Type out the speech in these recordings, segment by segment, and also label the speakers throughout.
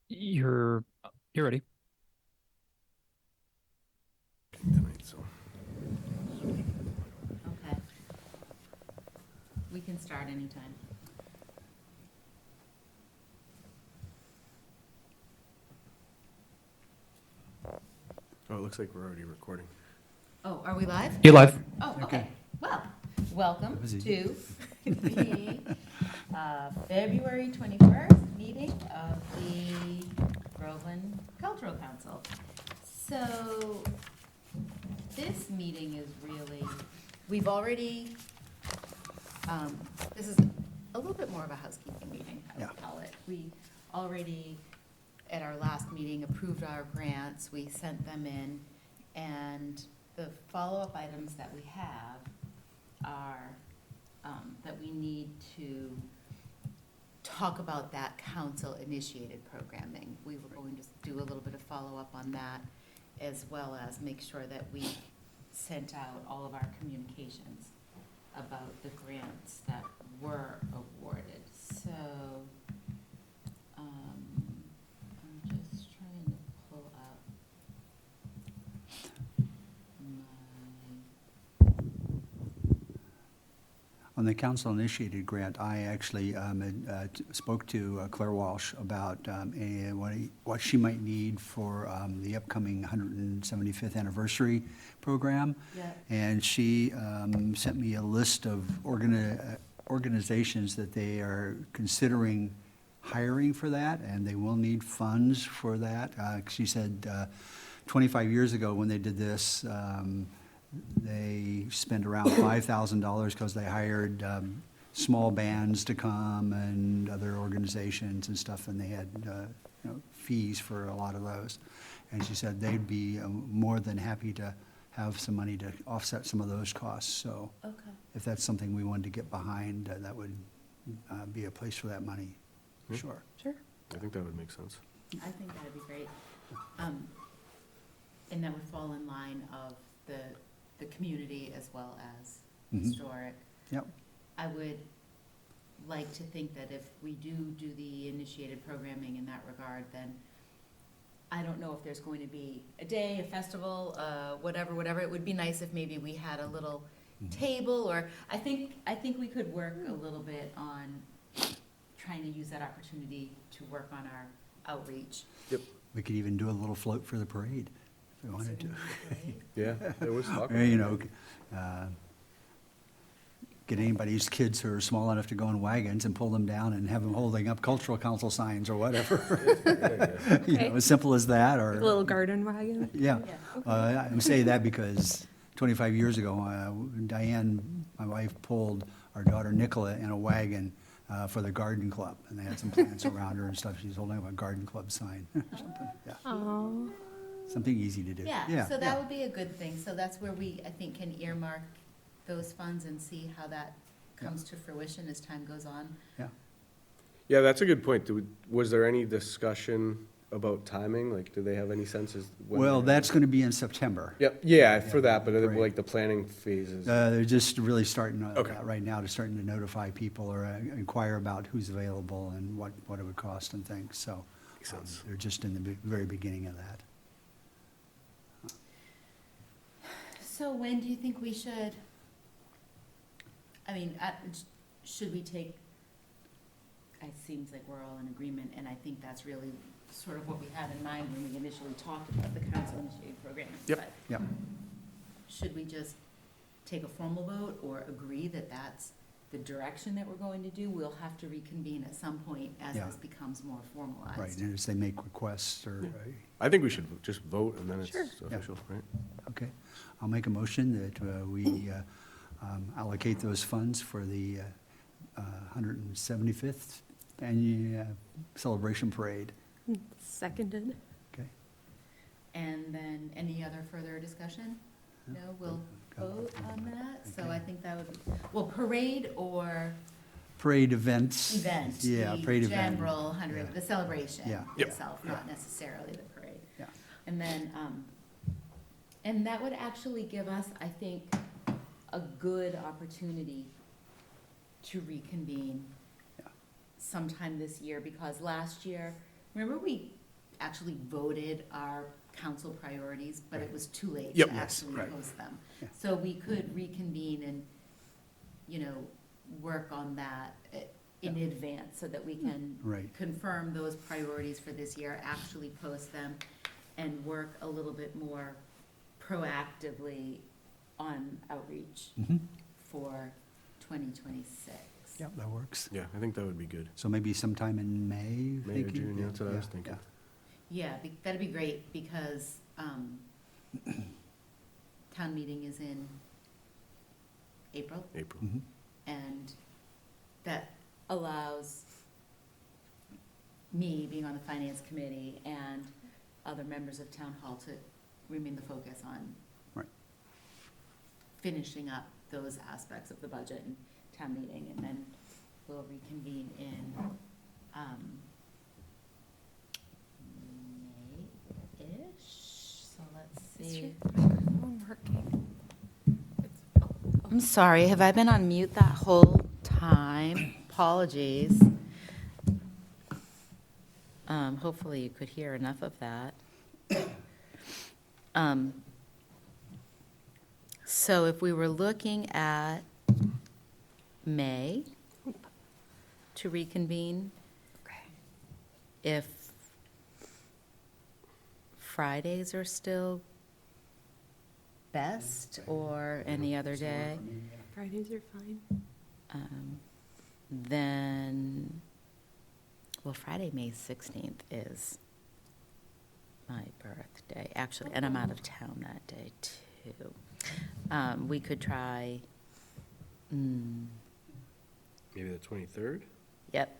Speaker 1: You're ready.
Speaker 2: Tonight, so.
Speaker 3: Okay. We can start anytime.
Speaker 2: Oh, it looks like we're already recording.
Speaker 3: Oh, are we live?
Speaker 1: You live?
Speaker 3: Oh, okay. Well, welcome
Speaker 4: That was
Speaker 3: to
Speaker 4: easy.
Speaker 3: the February 21st meeting of the Groveland Cultural Council. So this meeting is really, we've already, this is a little bit more of a housekeeping meeting, I would
Speaker 4: Yeah.
Speaker 3: call it. We already, at our last meeting, approved our grants, we sent them in, and the follow-up items that we have are, that we need to talk about that council-initiated programming. We were going to do a little bit of follow-up on that, as well as make sure that we sent out all of our communications about the grants that were awarded. So, I'm just trying to pull up my,
Speaker 4: On the council-initiated grant, I actually spoke to Claire Walsh about what she might need for the upcoming 175th anniversary program.
Speaker 3: yeah,
Speaker 4: And she sent me a list of organizations that they are considering hiring for that, and they will need funds for that. She said 25 years ago, when they did this, they spent around $5,000 because they hired small bands to come and other organizations and stuff, and they had fees for a lot of those. And she said they'd be more than happy to have some money to offset some of those costs. So
Speaker 3: okay.
Speaker 4: if that's something we wanted to get behind, that would be a place for that money,
Speaker 2: Yeah.
Speaker 4: sure.
Speaker 3: Sure.
Speaker 2: I think that would make sense.
Speaker 3: I think that'd be great. And that would fall in line of the community as well as
Speaker 4: Mhm.
Speaker 3: historic.
Speaker 4: Yep.
Speaker 3: I would like to think that if we do the initiated programming in that regard, then I don't know if there's going to be a day, a festival, whatever. It would be nice if maybe we had a little
Speaker 4: Mhm.
Speaker 3: table, or I think we could work a little bit on trying to use that opportunity to work on our outreach.
Speaker 4: We could even do a little float for the parade if we wanted to.
Speaker 2: Yeah, there was talk.
Speaker 4: Or, you know, get anybody's kids who are small enough to go in wagons and pull them down and have them holding up cultural council signs or whatever. You know, as simple as that, or.
Speaker 5: Like a little garden wagon.
Speaker 4: Yeah.
Speaker 3: Yeah.
Speaker 4: I'm saying that because 25 years ago, Diane, my wife, pulled our daughter Nicola in a wagon for the garden club, and they had some plants around her and stuff. She's holding up a garden club sign or something. Yeah.
Speaker 5: Oh,
Speaker 4: Something easy to do.
Speaker 3: Yeah, so that would be a good thing. So that's where we, I think, can earmark those funds and see how that comes to fruition as time goes on.
Speaker 4: Yeah.
Speaker 2: Yeah, that's a good point. Was there any discussion about timing? Like, do they have any senses?
Speaker 4: Well, that's going to be in September.
Speaker 2: Yep, yeah, for that, but
Speaker 4: Right.
Speaker 2: like the planning phases.
Speaker 4: They're just really starting
Speaker 2: Okay.
Speaker 4: right now to starting to notify people or inquire about who's available and what it would cost and things. So
Speaker 2: Makes sense.
Speaker 4: they're just in the very beginning of that.
Speaker 3: So when do you think we should, I mean, should we take, it seems like we're all in agreement, and I think that's really sort of what we had in mind when we initially talked about the council-initiated program.
Speaker 2: Yep.
Speaker 3: But
Speaker 4: Yep.
Speaker 3: should we just take a formal vote or agree that that's the direction that we're going to do? We'll have to reconvene at some point as
Speaker 4: Yeah.
Speaker 3: this becomes more formalized.
Speaker 4: Right, and as they make requests or,
Speaker 2: I think we should just vote and then it's
Speaker 5: Sure.
Speaker 2: official, right?
Speaker 4: okay. I'll make a motion that we allocate those funds for the 175th annual celebration parade.
Speaker 5: seconded.
Speaker 4: Okay?
Speaker 3: And then any other further discussion? No, we'll vote on that, so I think that would be, well, parade or
Speaker 4: Parade events.
Speaker 3: event?
Speaker 4: Yeah, parade
Speaker 3: The
Speaker 4: event.
Speaker 3: general hundred,
Speaker 4: Yeah.
Speaker 3: the celebration
Speaker 4: Yeah.
Speaker 2: Yep.
Speaker 3: itself, not necessarily the parade.
Speaker 4: Yeah.
Speaker 3: And then, and that would actually give us, I think, a good opportunity to reconvene
Speaker 4: Yeah.
Speaker 3: sometime this year, because last year, remember we actually voted our council priorities, but it was too late
Speaker 2: Yep.
Speaker 3: to
Speaker 2: Yes,
Speaker 3: actually
Speaker 4: right.
Speaker 3: post them.
Speaker 4: Yeah.
Speaker 3: So we could reconvene and, work on that in advance so that we can
Speaker 4: Right.
Speaker 3: confirm those priorities for this year, actually post them, and work a little bit more proactively on outreach
Speaker 4: Mhm.
Speaker 3: for 2026.
Speaker 4: Yeah, that works.
Speaker 2: Yeah, I think that would be good.
Speaker 4: So maybe sometime in May?
Speaker 2: May or
Speaker 4: thinking?
Speaker 2: June, yeah, that's what I was
Speaker 4: Yeah,
Speaker 2: thinking.
Speaker 3: Yeah, that'd be great, because town meeting is in April,
Speaker 2: April.
Speaker 4: Mhm.
Speaker 3: and that allows me, being on the finance committee, and other members of town hall to remain the focus on
Speaker 4: Right.
Speaker 3: finishing up those aspects of the budget and town meeting, and then we'll reconvene in May-ish, so let's
Speaker 5: Is
Speaker 3: see.
Speaker 5: your microphone working?
Speaker 3: I'm sorry, have I been on mute that whole time? Apologies. Hopefully you could hear enough of that. So if we were looking at May to reconvene,
Speaker 5: Okay.
Speaker 3: if Fridays are still best, or any other day,
Speaker 5: Fridays are fine.
Speaker 3: then, well, Friday, May 16th is my birthday, actually, and I'm out of town that day, too. We could try,
Speaker 2: Maybe the 23rd?
Speaker 3: yep,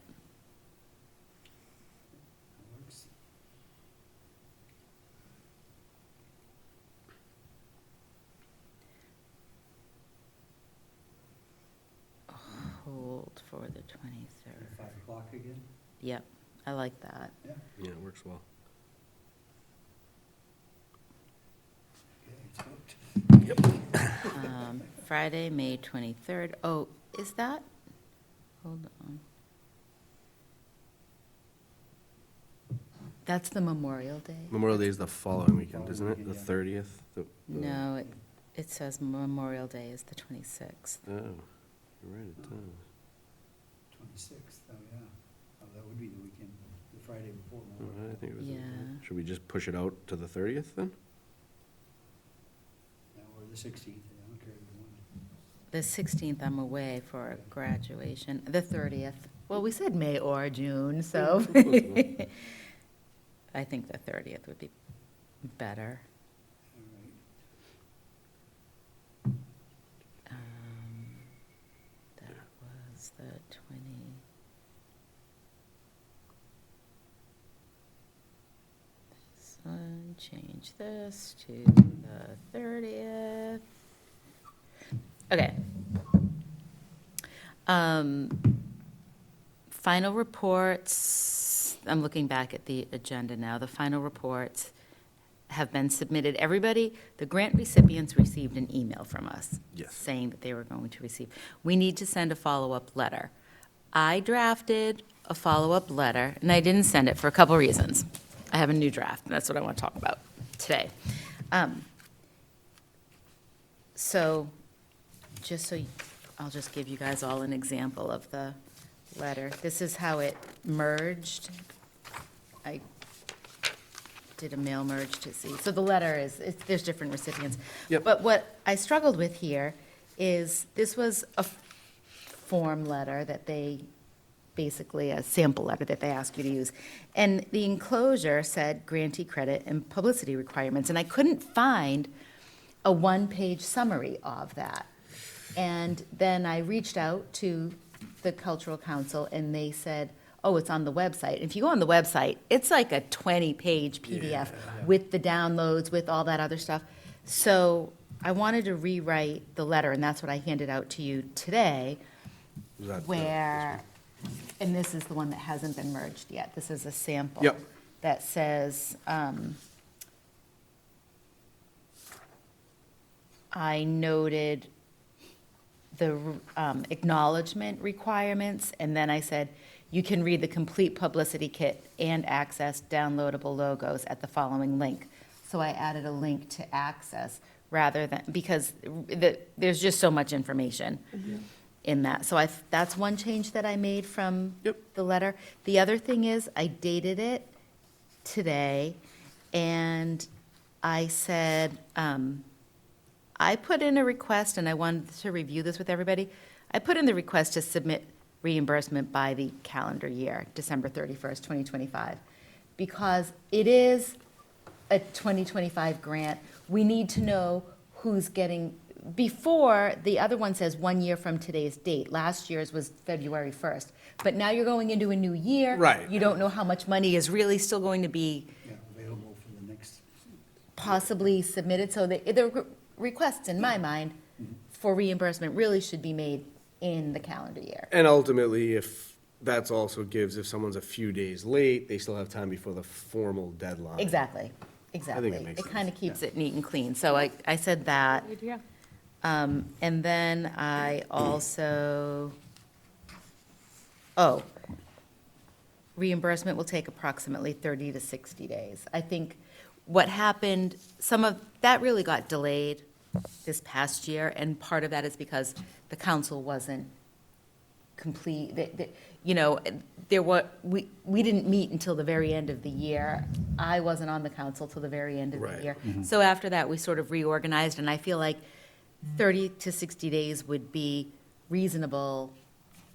Speaker 3: hold for the 23rd.
Speaker 4: 5 o'clock again?
Speaker 3: Yep, I like that.
Speaker 4: Yeah.
Speaker 2: Yeah, it works well.
Speaker 4: Okay, it's booked.
Speaker 3: Friday, May 23rd. Oh, is that? Hold on. That's the Memorial Day?
Speaker 2: Memorial Day is the following weekend, isn't it?
Speaker 4: Following
Speaker 2: The
Speaker 4: weekend,
Speaker 2: 30th?
Speaker 3: No, it says Memorial Day is the 26th.
Speaker 2: Oh, you're right, it does.
Speaker 4: 26th, oh, yeah. Oh, that would be the weekend, the Friday before.
Speaker 2: Oh, I think it was.
Speaker 3: Yeah.
Speaker 2: Should we just push it out to the 30th then?
Speaker 4: Yeah, or the 16th, I don't care either one.
Speaker 3: The 16th, I'm away for a graduation. The 30th, well, we said May or June, so. I think the 30th would be better.
Speaker 4: All right.
Speaker 3: That was the 20. This one, change this to the 30th. Okay. Final reports, I'm looking back at the agenda now. The final reports have been submitted. Everybody, the grant recipients received an email from us.
Speaker 2: Yes.
Speaker 3: Saying that they were going to receive. We need to send a follow-up letter. I drafted a follow-up letter, and I didn't send it for a couple reasons. I have a new draft, and that's what I want to talk about today. So, I'll just give you guys all an example of the letter. This is how it merged. I did a mail merge to see. So the letter is, there's different recipients.
Speaker 2: Yep.
Speaker 3: But what I struggled with here is, this was a form letter that they, basically a sample letter that they ask you to use. And the enclosure said grantee credit and publicity requirements, and I couldn't find a one-page summary of that. And then I reached out to the Cultural Council, and they said, oh, it's on the website. If you go on the website, it's like a 20-page PDF with the downloads, with all that other stuff. So I wanted to rewrite the letter, and that's what I handed out to you today,
Speaker 2: Was that the-
Speaker 3: where, and this is the one that hasn't been merged yet. This is a sample.
Speaker 2: Yep.
Speaker 3: That says, I noted the acknowledgement requirements, and then I said, You can read the complete publicity kit and access downloadable logos at the following link. So I added a link to access rather than, because there's just so much information in that. So that's one change that I made from
Speaker 2: Yep.
Speaker 3: the letter. The other thing is, I dated it today, and I said, I put in a request, and I wanted to review this with everybody. I put in the request to submit reimbursement by the calendar year, December 31st, 2025. Because it is a 2025 grant, we need to know who's getting, before, the other one says 1 year from today's date. Last year's was February 1st. But now you're going into a new year.
Speaker 2: Right.
Speaker 3: You don't know how much money is really still going to be
Speaker 4: Yeah, available for the next.
Speaker 3: possibly submitted. So the requests, in my mind, for reimbursement really should be made in the calendar year.
Speaker 2: And ultimately, if that's also gives, if someone's a few days late, they still have time before the formal deadline.
Speaker 3: Exactly, exactly.
Speaker 2: makes
Speaker 3: It kind of
Speaker 2: sense,
Speaker 3: keeps it neat and clean. So I said that.
Speaker 5: Good idea.
Speaker 3: And then I also, reimbursement will take approximately 30 to 60 days. I think what happened, some of, that really got delayed this past year, and part of that is because the council wasn't complete, you know, we didn't meet until the very end of the year. I wasn't on the council till the very end of the
Speaker 2: Right.
Speaker 3: year. So after that, we sort of reorganized, and I feel like 30 to 60 days would be reasonable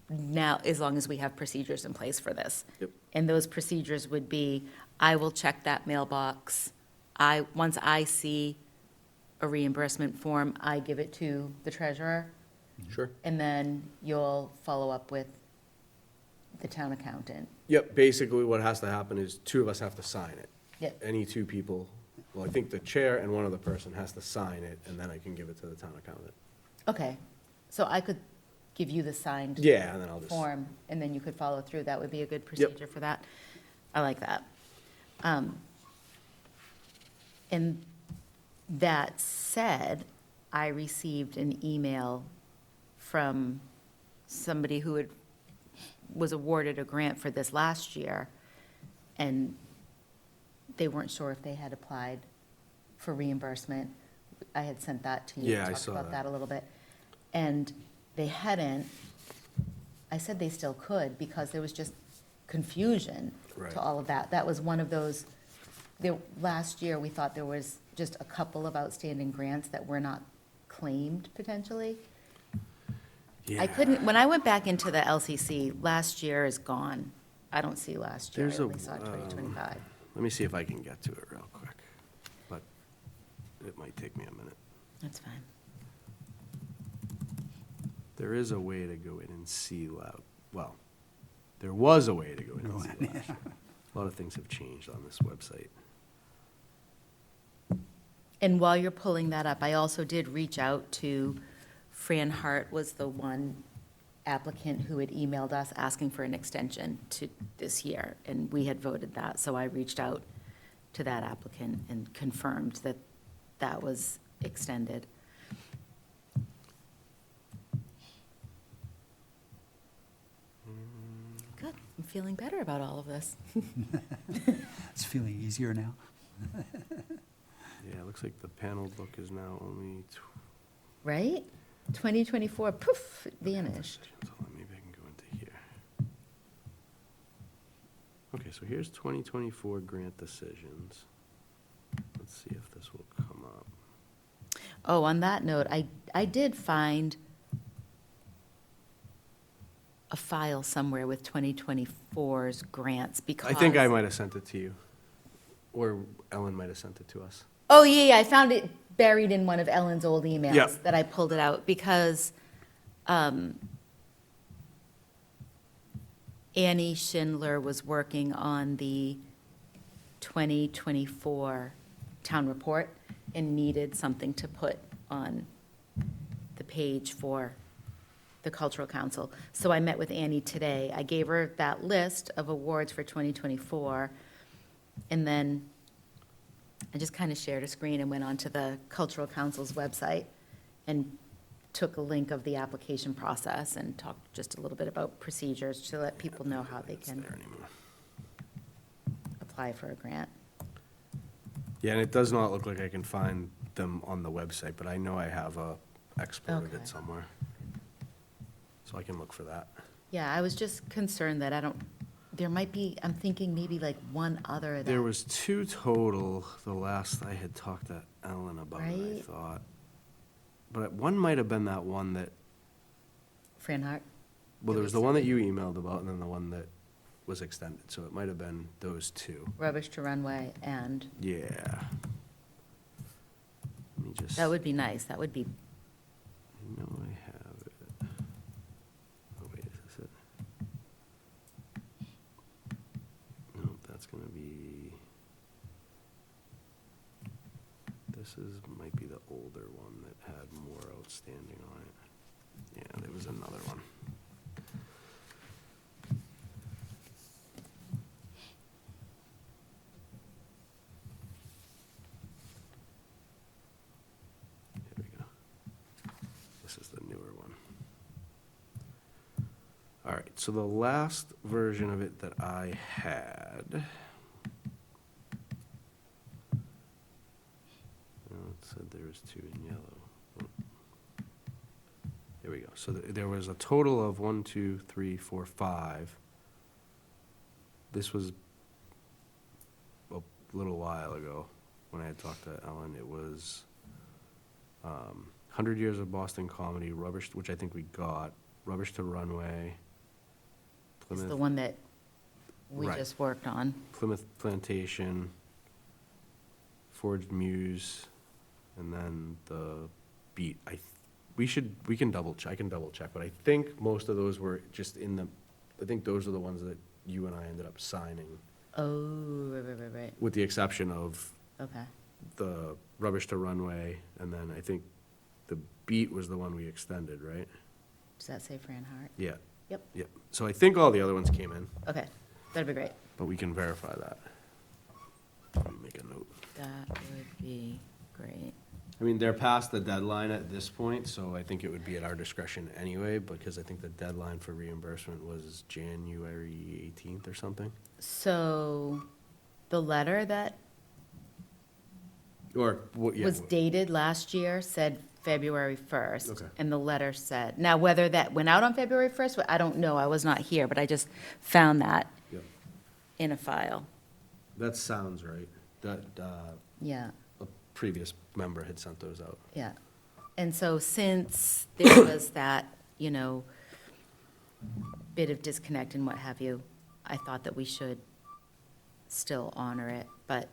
Speaker 3: now, as long as we have procedures in place for this.
Speaker 2: Yep.
Speaker 3: And those procedures would be, I will check that mailbox. Once I see a reimbursement form, I give it to the treasurer,
Speaker 2: Sure.
Speaker 3: and then you'll follow up with the town accountant.
Speaker 2: Yep, basically what has to happen is two of us have to sign it.
Speaker 3: Yep.
Speaker 2: Any two people, well, I think the chair and one other person has to sign it, and then I can give it to the town accountant.
Speaker 3: Okay, so I could give you the signed
Speaker 2: Yeah, and then I'll just.
Speaker 3: form, and then you could follow through. That would be a good procedure for that. I like that. And that said, I received an email from somebody who was awarded a grant for this last year, and they weren't sure if they had applied for reimbursement. I had sent that to you.
Speaker 2: Yeah, I
Speaker 3: talked
Speaker 2: saw
Speaker 3: about
Speaker 2: that.
Speaker 3: that a little bit. And they hadn't. I said they still could, because there was just confusion
Speaker 2: Right.
Speaker 3: to all of that. That was one of those, last year, we thought there was just a couple of outstanding grants that were not claimed potentially.
Speaker 2: Yeah.
Speaker 3: I couldn't, when I went back into the LCC, last year is gone. I don't see last year, I
Speaker 2: There's a,
Speaker 3: only saw 2025.
Speaker 2: Let me see if I can get to it real quick, but it might take me a minute.
Speaker 3: That's fine.
Speaker 2: There is a way to go in and see well, there was a way to go in and see last year. A lot of things have changed on this website.
Speaker 3: And while you're pulling that up, I also did reach out to, Fran Hart was the one applicant who had emailed us asking for an extension to this year, and we had voted that, so I reached out to that applicant and confirmed that that was extended. Good, I'm feeling better about all of this.
Speaker 4: It's feeling easier now.
Speaker 2: Yeah, it looks like the panel book is now only.
Speaker 3: Right? 2024, poof, it vanished.
Speaker 2: So maybe I can go into here. Okay, so here's 2024 grant decisions. Let's see if this will come up.
Speaker 3: Oh, on that note, I did find a file somewhere with 2024's grants because.
Speaker 2: I think I might have sent it to you, or Ellen might have sent it to us.
Speaker 3: Oh, yeah, I found it buried in one of Ellen's old emails.
Speaker 2: Yep.
Speaker 3: That I pulled it out because Annie Schindler was working on the 2024 town report and needed something to put on the page for the Cultural Council. So I met with Annie today. I gave her that list of awards for 2024, and then I just kind of shared a screen and went onto the Cultural Council's website and took a link of the application process and talked just a little bit about procedures to let people know how they
Speaker 2: It's
Speaker 3: can
Speaker 2: there anymore.
Speaker 3: apply for a grant.
Speaker 2: Yeah, and it does not look like I can find them on the website, but I know I have exported
Speaker 3: Okay.
Speaker 2: it somewhere. So I can look for that.
Speaker 3: Yeah, I was just concerned that there might be, I'm thinking maybe like one other
Speaker 2: There
Speaker 3: that,
Speaker 2: was 2 total, the last I had talked to Ellen about it, I
Speaker 3: Right.
Speaker 2: thought. But one might have been that one that,
Speaker 3: Fran Hart?
Speaker 2: well, there was the one that you emailed about, and then the one that was extended, so it might have been those 2.
Speaker 3: Rubbish to Runway, and
Speaker 2: Yeah. Let me just.
Speaker 3: that would be nice, that would be,
Speaker 2: I know I have it. Oh, wait, is this it? Nope, that's gonna be, might be the older one that had more outstanding on it. Yeah, there was another one. Here we go. This is the newer one. All right, so the last version of it that I had. Well, it said there was 2 in yellow. Oh. There we go. So there was a total of 1, 2, 3, 4, 5. This was a little while ago when I had talked to Ellen. It was 100 Years of Boston Comedy, Rubbish, which I think we got, Rubbish to Runway,
Speaker 3: it's the
Speaker 2: Plymouth,
Speaker 3: one that we
Speaker 2: Right.
Speaker 3: just worked on.
Speaker 2: Plymouth Plantation, Forged Muse, and then the Beat. We can double check, I can double check, but I think most of those were just I think those are the ones that you and I ended up signing,
Speaker 3: Oh, right,
Speaker 2: with the exception of
Speaker 3: okay.
Speaker 2: the Rubbish to Runway, and then I think the Beat was the one we extended, right?
Speaker 3: Does that say Fran Hart?
Speaker 2: Yeah.
Speaker 3: Yep.
Speaker 2: Yep. So I think all the other ones came in,
Speaker 3: Okay, that'd be great.
Speaker 2: but we can verify that. Let me make a note.
Speaker 3: That would be great.
Speaker 2: I mean, they're past the deadline at this point, so I think it would be at our discretion anyway, because I think the deadline for reimbursement was January 18th or something.
Speaker 3: So, the letter that
Speaker 2: Or, yeah.
Speaker 3: was dated last year said February 1st.
Speaker 2: Okay.
Speaker 3: And the letter said, now whether that went out on February 1st, I don't know, I was not here, but I just found that
Speaker 2: Yep.
Speaker 3: in a file.
Speaker 2: That sounds right. That,
Speaker 3: Yeah,
Speaker 2: a previous member had sent those out.
Speaker 3: yeah. And so since there was that, bit of disconnect and what have you, I thought that we should still honor it, but,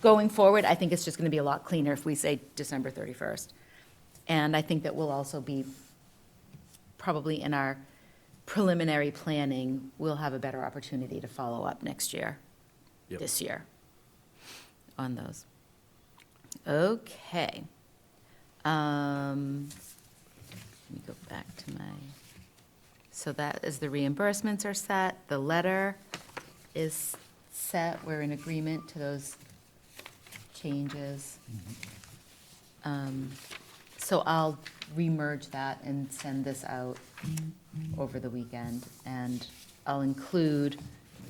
Speaker 3: going forward, I think it's just going to be a lot cleaner if we say December 31st. And I think that we'll also be, probably in our preliminary planning, we'll have a better opportunity to follow up next year,
Speaker 2: Yep.
Speaker 3: this year, on those. Okay. Let me go back to so that is the reimbursements are set, the letter is set, we're in agreement to those changes. So I'll remerge that and send this out over the weekend, and I'll include,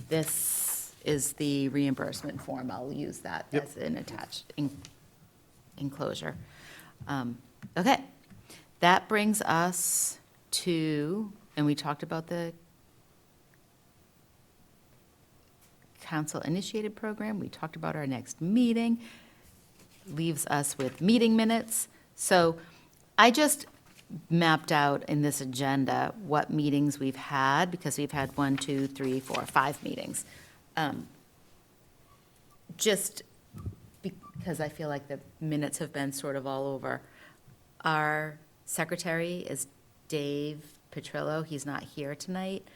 Speaker 3: this is the reimbursement form, I'll use that
Speaker 2: Yep.
Speaker 3: as an attached enclosure. Okay, that brings us to, and we talked about the council-initiated program, we talked about our next meeting, leaves us with meeting minutes. So I just mapped out in this agenda what meetings we've had, because we've had 1, 2, 3, 4, 5 meetings. Just because I feel like the minutes have been sort of all over. Our secretary is Dave Petrillo. He's not here tonight.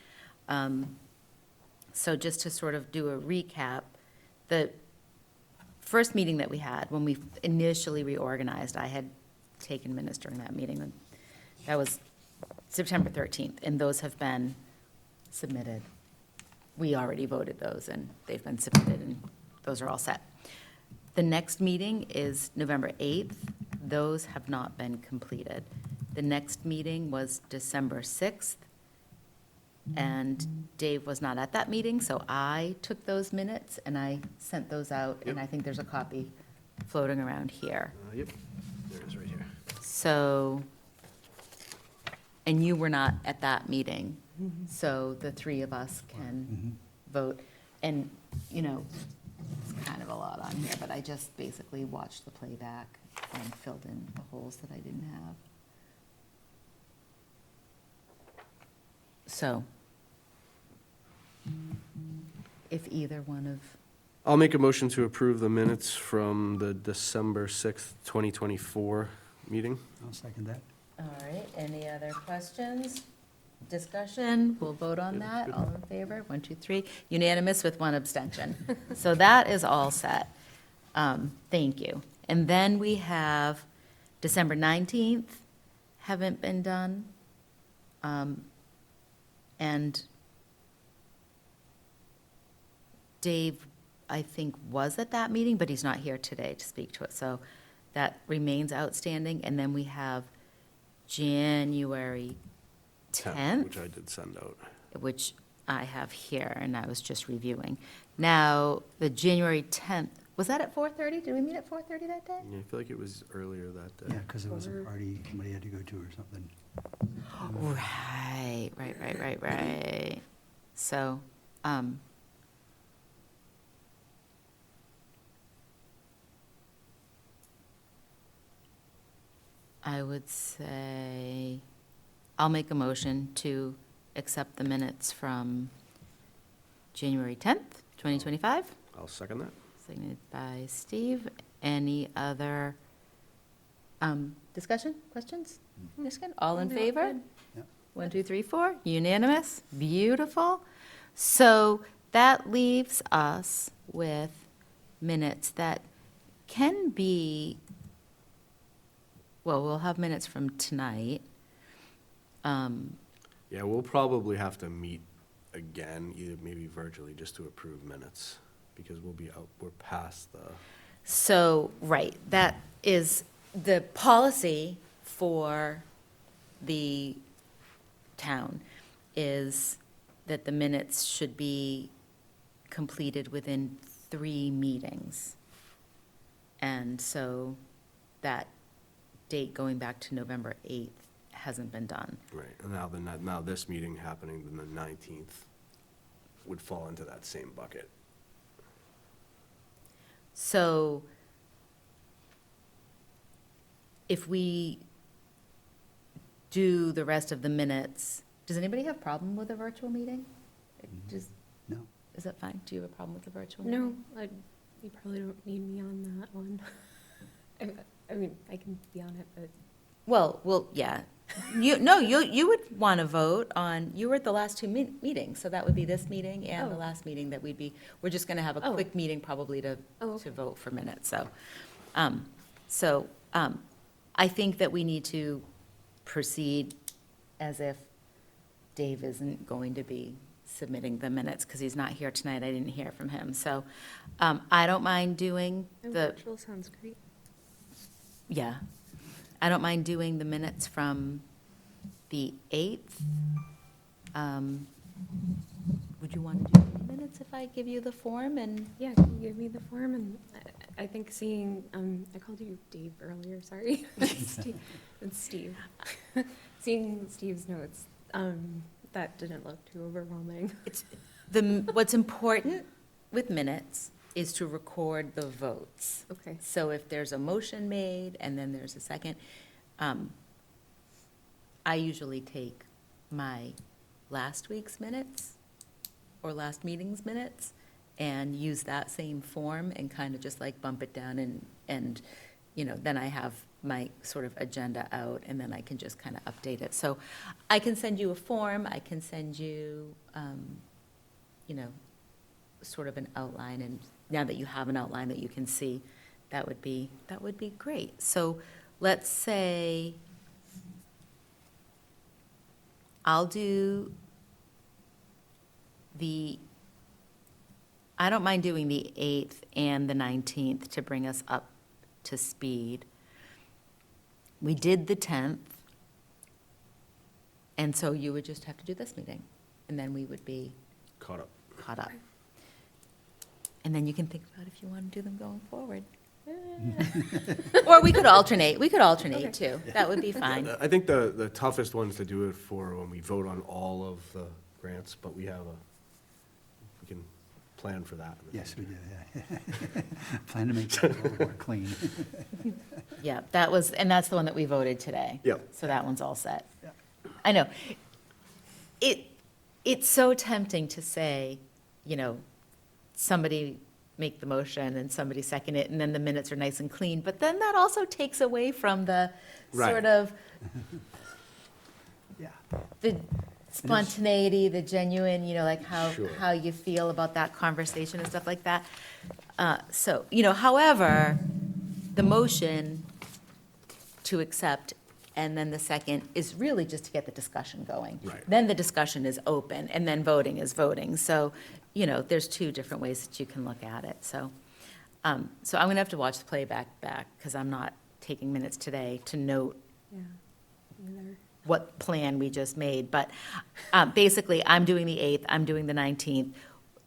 Speaker 3: So just to sort of do a recap, the first meeting that we had, when we initially reorganized, I had taken minutes during that meeting. And that was September 13th, and those have been submitted. We already voted those, and they've been submitted, and those are all set. The next meeting is November 8th. Those have not been completed. The next meeting was December 6th, and Dave was not at that meeting, so I took those minutes and I sent those out, and
Speaker 2: Yep.
Speaker 3: I think there's a copy floating around here.
Speaker 2: Yep, there it is right here.
Speaker 3: So, and you were not at that meeting, so the three of us can vote. And, you know, it's kind of a lot on here, but I just basically watched the playback and filled in the holes that I didn't have. So, if either one of,
Speaker 2: I'll make a motion to approve the minutes from the December 6th, 2024 meeting.
Speaker 4: I'll second that.
Speaker 3: all right, any other questions? Discussion, we'll vote on
Speaker 2: Good,
Speaker 3: that,
Speaker 2: good.
Speaker 3: all in favor, 1, 2, 3, unanimous with one abstention. So that is all set. Thank you. And then we have December 19th, haven't been done. And Dave, I think, was at that meeting, but he's not here today to speak to it, so that remains outstanding. And then we have January 10th,
Speaker 2: Which I did send out.
Speaker 3: which I have here, and I was just reviewing. Now, the January 10th, was that at 4:30? Did we meet at 4:30 that day?
Speaker 2: Yeah, I feel like it was earlier that day.
Speaker 4: Yeah, because it was a
Speaker 5: Or-
Speaker 4: party somebody had to go to or something.
Speaker 3: Right. So, I would say, I'll make a motion to accept the minutes from January 10th, 2025,
Speaker 2: I'll second that.
Speaker 3: signed by Steve. Any other discussion, questions? Discussion? All in
Speaker 5: No,
Speaker 3: favor?
Speaker 5: good.
Speaker 3: 1, 2, 3, 4, unanimous, beautiful. So that leaves us with minutes that can be, well, we'll have minutes from tonight.
Speaker 2: Yeah, we'll probably have to meet again, either maybe virtually, just to approve minutes, because we'll be out, we're past the,
Speaker 3: So, right, that is the policy for the town, is that the minutes should be completed within 3 meetings. And so that date going back to November 8th hasn't been done.
Speaker 2: right, and now this meeting happening on the 19th would fall into that same bucket.
Speaker 3: So if we do the rest of the minutes, does anybody have problem with a virtual meeting? Just,
Speaker 4: No?
Speaker 3: is that fine? Do you have a problem with the virtual?
Speaker 5: No,
Speaker 3: meeting?
Speaker 5: you probably don't need me on that one. I mean, I can be on it, but
Speaker 3: Well, yeah. You would want to vote on, you were at the last 2 meetings, so that would be this meeting and the
Speaker 5: Oh.
Speaker 3: last meeting that we'd be, we're just going to have a
Speaker 5: Oh.
Speaker 3: quick meeting probably to
Speaker 5: Oh,
Speaker 3: to
Speaker 5: okay.
Speaker 3: vote for minutes, so. I think that we need to proceed as if Dave isn't going to be submitting the minutes, because he's not here tonight, I didn't hear from him, so, I don't mind doing
Speaker 5: Oh,
Speaker 3: the,
Speaker 5: virtual sounds great.
Speaker 3: yeah, I don't mind doing the minutes from the 8th. Would you want to do the minutes if I give you the form and?
Speaker 5: Yeah, can you give me the form? And I think seeing, I called you Dave earlier, sorry. Steve. It's Steve. Seeing Steve's notes, that didn't look too overwhelming.
Speaker 3: What's important with minutes is to record the votes.
Speaker 5: Okay.
Speaker 3: So if there's a motion made and then there's a second, I usually take my last week's minutes or last meeting's minutes and use that same form and kind of just like bump it down and, then I have my sort of agenda out and then I can just kind of update it. So I can send you a form, I can send you, sort of an outline, and now that you have an outline that you can see, that would be great. So let's say I'll do the I don't mind doing the 8th and the 19th to bring us up to speed. We did the 10th, and so you would just have to do this meeting, and then we would be
Speaker 2: Caught up.
Speaker 3: caught up. And then you can think about if you want to do them going forward. Or we could alternate too. That would be fine.
Speaker 2: I think the toughest ones to do it for when we vote on all of the grants, but we can plan for that.
Speaker 4: Yes, we do, yeah. Plan to make it a little more clean.
Speaker 3: Yeah, and that's the one that we voted today.
Speaker 2: Yep.
Speaker 3: So that one's all set.
Speaker 4: Yeah.
Speaker 3: I know. It's so tempting to say, somebody make the motion and somebody second it, and then the minutes are nice and clean, but then that also takes away from the
Speaker 2: Right.
Speaker 3: sort of
Speaker 4: Yeah.
Speaker 3: the spontaneity, the genuine, like
Speaker 2: Sure.
Speaker 3: how you feel about that conversation and stuff like that. So, however, the motion to accept and then the second is really just to get the discussion going.
Speaker 2: Right.
Speaker 3: Then the discussion is open, and then voting is voting. So, there's two different ways that you can look at it, so. So I'm gonna have to watch the playback back, because I'm not taking minutes today to note
Speaker 5: Yeah, either.
Speaker 3: what plan we just made, but basically, I'm doing the 8th, I'm doing the 19th,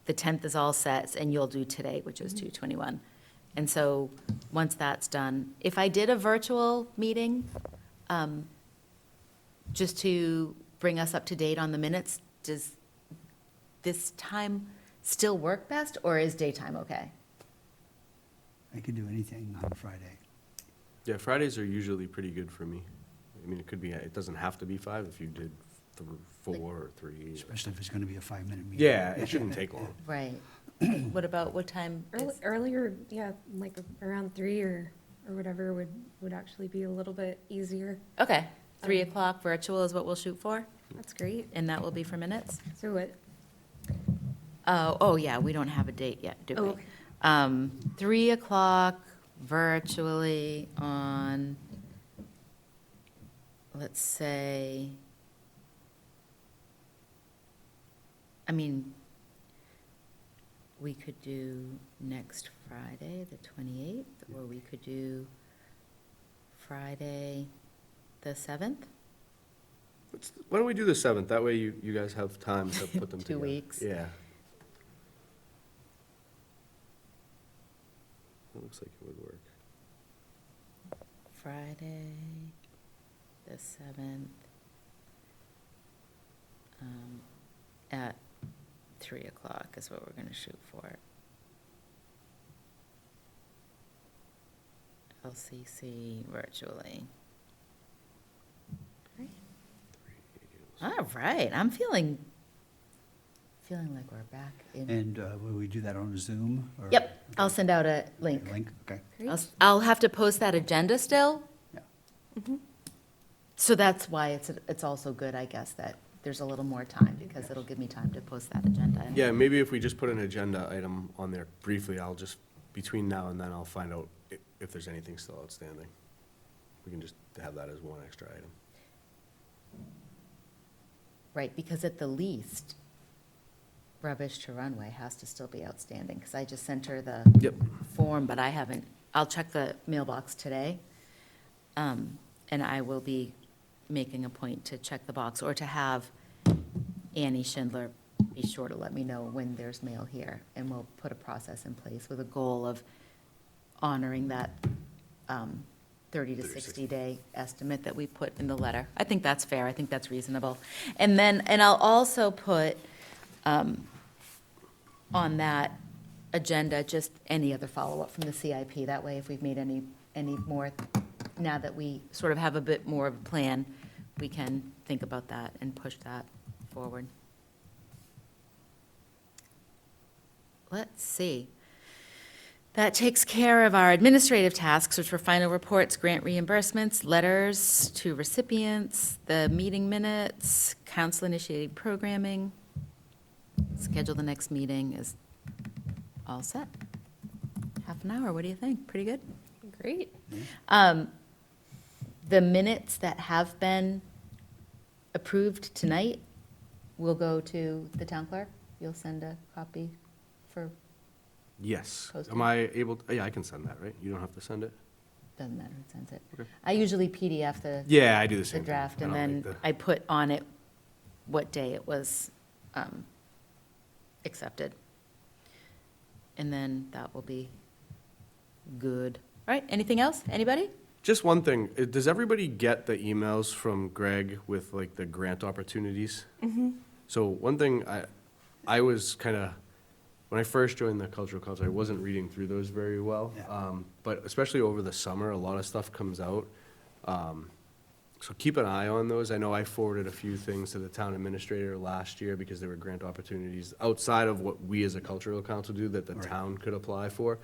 Speaker 3: the 10th is all set, and you'll do today, which is 2/21. And so, once that's done, if I did a virtual meeting, just to bring us up to date on the minutes, does this time still work best, or is daytime okay?
Speaker 4: I could do anything on Friday.
Speaker 2: Yeah, Fridays are usually pretty good for me. I mean, it doesn't have to be 5 if you did 4 or 3.
Speaker 4: Especially if it's going to be a 5-minute meeting.
Speaker 2: Yeah, it shouldn't take long.
Speaker 3: Right. What time? is-
Speaker 5: Earlier, yeah, like around 3 or whatever would actually be a little bit easier.
Speaker 3: Okay, 3 o'clock virtual is what we'll shoot for,
Speaker 5: That's great.
Speaker 3: and that will be for minutes?
Speaker 5: So what,
Speaker 3: Oh, yeah, we don't have a date yet, do
Speaker 5: Oh,
Speaker 3: we?
Speaker 5: okay.
Speaker 3: 3 o'clock virtually on, let's say, we could do next Friday, the 28th, or we could do Friday, the 7th?
Speaker 2: Why don't we do the 7th? That way you guys have time to put them
Speaker 3: 2
Speaker 2: together.
Speaker 3: weeks.
Speaker 2: Yeah. That looks like it would work.
Speaker 3: Friday, the 7th, at 3 o'clock is what we're going to shoot for. LCC virtually. All right, I'm feeling like we're back in.
Speaker 4: And will we do that on Zoom? or-
Speaker 3: Yep, I'll send out a link.
Speaker 4: Link, okay.
Speaker 3: I'll have to post that agenda still.
Speaker 4: Yeah.
Speaker 3: So that's why it's also good, I guess, that there's a little more time, because it'll give me time to post that agenda.
Speaker 2: Yeah, maybe if we just put an agenda item on there briefly, between now and then, I'll find out if there's anything still outstanding. We can just have that as one extra item.
Speaker 3: Right, because at the least, rubbish to runway has to still be outstanding, because I just sent her the
Speaker 2: Yep.
Speaker 3: form, but I haven't, I'll check the mailbox today. And I will be making a point to check the box, or to have Annie Schindler be sure to let me know when there's mail here, and we'll put a process in place with a goal of honoring that 30 to 60-day estimate that we put in the letter. I think that's fair, I think that's reasonable. And I'll also put on that agenda, just any other follow-up from the CIP. That way, if we've made any more, now that we sort of have a bit more of a plan, we can think about that and push that forward. Let's see. That takes care of our administrative tasks, which were final reports, grant reimbursements, letters to recipients, the meeting minutes, council-initiated programming. Schedule the next meeting is all set. Half an hour, what do you think? Pretty good?
Speaker 5: great.
Speaker 3: The minutes that have been approved tonight will go to the town clerk. You'll send a copy for
Speaker 2: Yes.
Speaker 3: Post
Speaker 2: Am
Speaker 3: it?
Speaker 2: I able, yeah, I can send that, right? You don't have to send it?
Speaker 3: Doesn't matter who sends it.
Speaker 2: Okay.
Speaker 3: I usually PDF
Speaker 2: Yeah, I do the
Speaker 3: the
Speaker 2: same thing.
Speaker 3: draft,
Speaker 2: I
Speaker 3: and
Speaker 2: don't
Speaker 3: then
Speaker 2: like the-
Speaker 3: I put on it what day it was accepted. And then that will be good. All right, anything else? Anybody?
Speaker 2: Just one thing, does everybody get the emails from Greg with like the grant opportunities? So one thing I was kind of, when I first joined the cultural council, I wasn't reading through those very well.
Speaker 4: Yeah.
Speaker 2: But especially over the summer, a lot of stuff comes out. So keep an eye on those. I know I forwarded a few things to the town administrator last year because there were grant opportunities outside of what we as a cultural council do that the
Speaker 4: Right.
Speaker 2: town could apply for.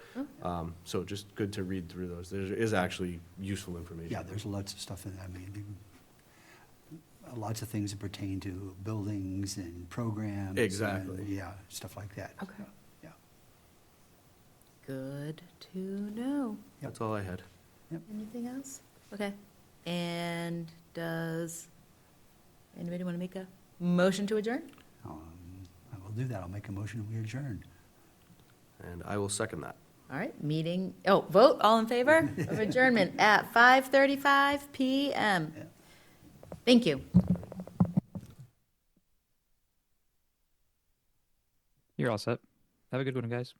Speaker 2: So just good to read through those. There is actually useful information.
Speaker 4: Yeah, there's lots of stuff in, I mean, lots of things that pertain to buildings and programs.
Speaker 2: Exactly.
Speaker 4: and, Yeah, stuff like that.
Speaker 5: Okay.
Speaker 4: Yeah.
Speaker 3: Good to know.
Speaker 2: That's all I had.
Speaker 3: Anything else? Okay. And does anybody want to make a motion to adjourn?
Speaker 4: I will do that. I'll make a motion and we adjourn.
Speaker 2: And I will second that.
Speaker 3: All right, vote, all in favor of adjournment at 5:35 PM.
Speaker 4: Yeah.
Speaker 3: Thank you.
Speaker 1: You're all set. Have a good one, guys.